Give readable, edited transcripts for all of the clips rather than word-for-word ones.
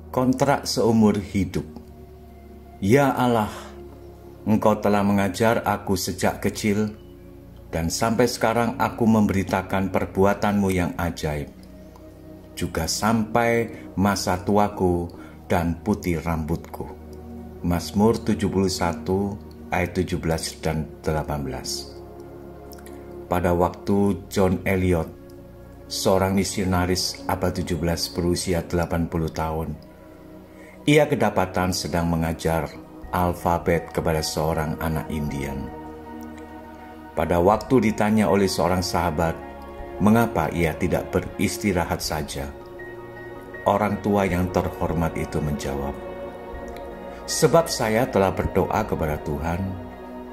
Kontrak seumur hidup. Ya Allah, Engkau telah mengajar aku sejak kecil, dan sampai sekarang aku memberitakan perbuatan-Mu yang ajaib, juga sampai masa tuaku dan putih rambutku. Mazmur 71 ayat 17 dan 18. Pada waktu John Eliot, seorang misionaris abad 17 berusia 80 tahun, ia kedapatan sedang mengajar alfabet kepada seorang anak Indian. Pada waktu ditanya oleh seorang sahabat, mengapa ia tidak beristirahat saja? Orang tua yang terhormat itu menjawab, "Sebab saya telah berdoa kepada Tuhan,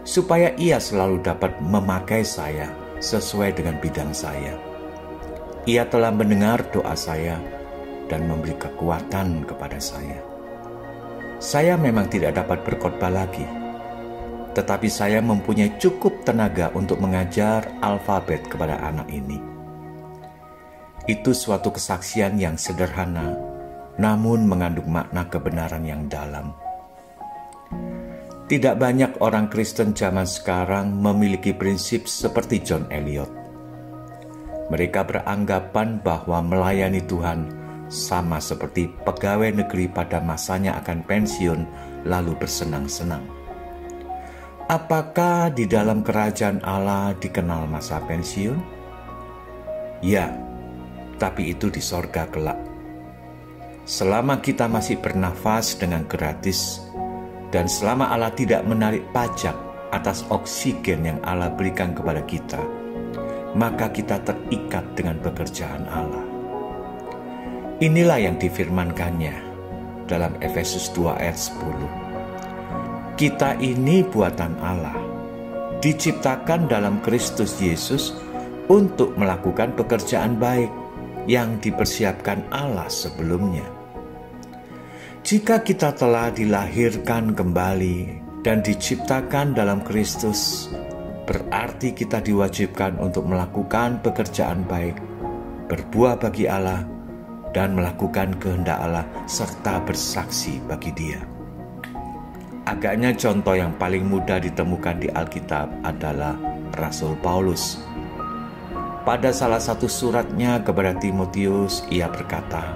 supaya ia selalu dapat memakai saya sesuai dengan bidang saya. Ia telah mendengar doa saya dan memberi kekuatan kepada saya. Saya memang tidak dapat berkhotbah lagi, tetapi saya mempunyai cukup tenaga untuk mengajar alfabet kepada anak ini." Itu suatu kesaksian yang sederhana, namun mengandung makna kebenaran yang dalam. Tidak banyak orang Kristen zaman sekarang memiliki prinsip seperti John Eliot. Mereka beranggapan bahwa melayani Tuhan sama seperti pegawai negeri pada masanya akan pensiun lalu bersenang-senang. Apakah di dalam kerajaan Allah dikenal masa pensiun? Ya, tapi itu di sorga kelak. Selama kita masih bernafas dengan gratis, dan selama Allah tidak menarik pajak atas oksigen yang Allah berikan kepada kita, maka kita terikat dengan pekerjaan Allah. Inilah yang difirmankannya dalam Efesus 2 ayat 10. Kita ini buatan Allah, diciptakan dalam Kristus Yesus untuk melakukan pekerjaan baik yang dipersiapkan Allah sebelumnya. Jika kita telah dilahirkan kembali dan diciptakan dalam Kristus, berarti kita diwajibkan untuk melakukan pekerjaan baik, berbuah bagi Allah, dan melakukan kehendak Allah serta bersaksi bagi Dia. Agaknya contoh yang paling mudah ditemukan di Alkitab adalah Rasul Paulus. Pada salah satu suratnya kepada Timotius, ia berkata,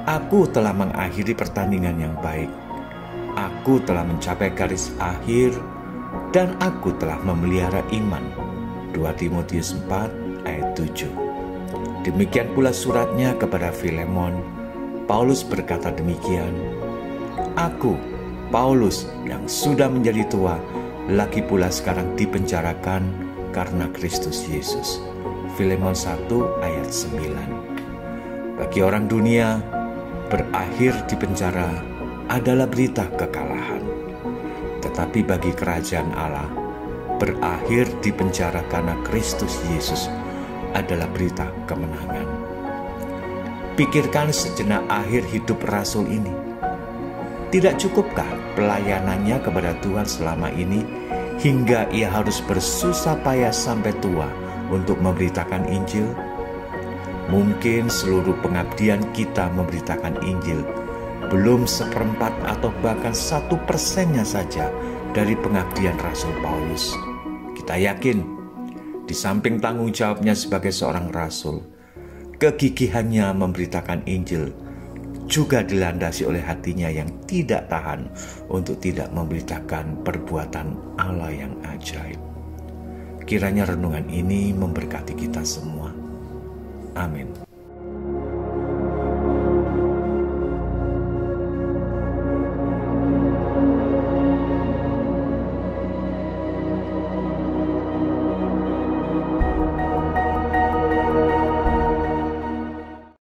"Aku telah mengakhiri pertandingan yang baik. Aku telah mencapai garis akhir dan aku telah memelihara iman." 2 Timotius 4 ayat 7. Demikian pula suratnya kepada Filemon. Paulus berkata demikian, "Aku, Paulus, yang sudah menjadi tua, lagi pula sekarang dipenjarakan karena Kristus Yesus." Filemon 1 ayat 9. Bagi orang dunia, berakhir di penjara adalah berita kekalahan. Tetapi bagi kerajaan Allah, berakhir di penjara karena Kristus Yesus adalah berita kemenangan. Pikirkan sejenak akhir hidup Rasul ini. Tidak cukupkah pelayanannya kepada Tuhan selama ini hingga ia harus bersusah payah sampai tua untuk memberitakan Injil? Mungkin seluruh pengabdian kita memberitakan Injil belum 1/4 atau bahkan 1%-nya saja dari pengabdian Rasul Paulus. Kita yakin, di samping tanggung jawabnya sebagai seorang rasul, kegigihannya memberitakan Injil juga dilandasi oleh hatinya yang tidak tahan untuk tidak memberitakan perbuatan Allah yang ajaib. Kiranya renungan ini memberkati kita semua. Amin.